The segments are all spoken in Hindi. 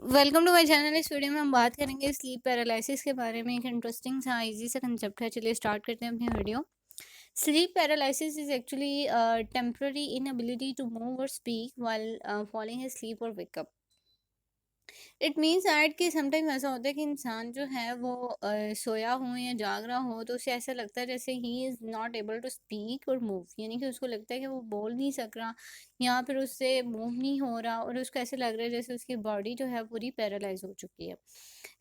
Welcome to my channel. इस वीडियो में हम बात करेंगे स्लीप पैरालिसिस के बारे में। एक इंटरेस्टिंग सा इजी सा कंसेप्ट है। चलिए स्टार्ट करते हैं अपनी video. Sleep paralysis is actually temporary inability to move और स्पीक व्हाइल फॉलिंग asleep और wake up. It means that कि समटाइम ऐसा होता है कि इंसान जो है वो सोया हो या जाग रहा हो तो उसे ऐसा लगता है जैसे he is not able to speak और मूव, यानी कि उसको लगता है कि वो बोल नहीं सक रहा या फिर उससे मूव नहीं हो रहा और उसको ऐसे लग रहा है जैसे उसकी बॉडी जो है पूरी पैरालाइज हो चुकी है।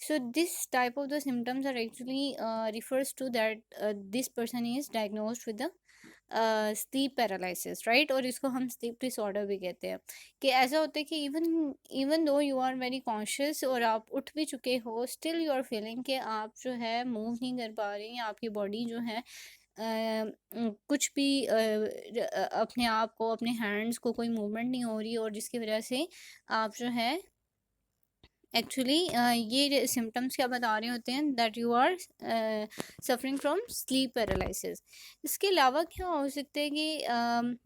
So this type of the symptoms are actually refers to that this person is diagnosed with the sleep paralysis, right. और इसको हम स्लीप डिसऑर्डर भी कहते हैं। कि ऐसा होता है कि even even though you are very conscious और आप उठ भी चुके हो, स्टिल यू आर फीलिंग कि आप जो है मूव नहीं कर पा रहे हैं या आपकी बॉडी जो है कुछ भी अपने आप को, अपने हैंड्स को कोई मूवमेंट नहीं हो रही और जिसकी वजह से आप जो है एक्चुअली ये सिम्टम्स क्या बता रहे होते हैं that you are suffering from sleep paralysis. इसके अलावा क्या हो सकता है कि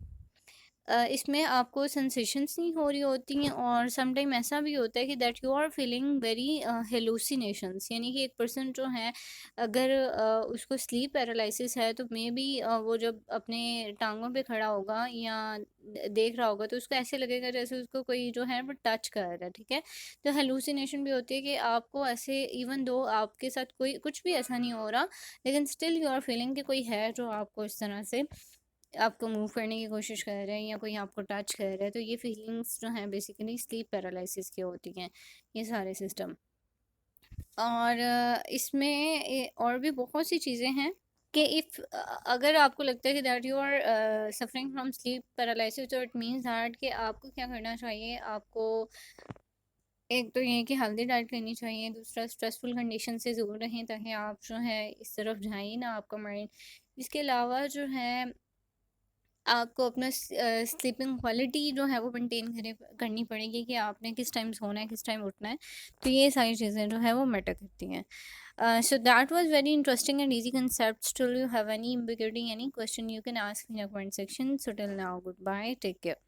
इसमें आपको सेंसेशंस नहीं हो रही होती हैं और समटाइम ऐसा भी होता है कि that you are feeling very hallucinations, यानी कि एक पर्सन जो है अगर उसको स्लीप पैरालिसिस है तो मे बी वो जब अपने टांगों पे खड़ा होगा या देख रहा होगा तो उसको ऐसे लगेगा जैसे उसको कोई जो है वो टच कर रहा है, ठीक है। तो हेलुसिनेशन भी होती है कि आपको ऐसे इवन दो आपके साथ कोई कुछ भी ऐसा नहीं हो रहा लेकिन स्टिल यू आर फीलिंग कि कोई है जो आपको इस तरह से आपको मूव करने की कोशिश कर रहे हैं या कोई आपको टच कर रहा है। तो ये फीलिंग्स जो हैं बेसिकली स्लीप पैरालिसिस की होती हैं, ये सारे सिस्टम। और इसमें और भी बहुत सी चीज़ें हैं कि इफ़ अगर आपको लगता है कि that you are suffering from sleep paralysis तो इट मीन्स दैट कि आपको क्या करना चाहिए। आपको एक तो ये कि हेल्दी डाइट लेनी चाहिए, दूसरा स्ट्रेसफुल कंडीशन से दूर रहें ताकि आप जो है इस तरफ जाए ना आपका माइंड। इसके अलावा जो है आपको अपना स्लीपिंग क्वालिटी जो है वो मेंटेन करनी पड़ेगी कि आपने किस टाइम सोना है, किस टाइम उठना है। तो ये सारी चीज़ें जो है वो मैटर करती हैं। So that was very interesting and easy concepts. Still you have any ambiguity, any question, you can ask me in the comment section. So till now, goodbye, take care.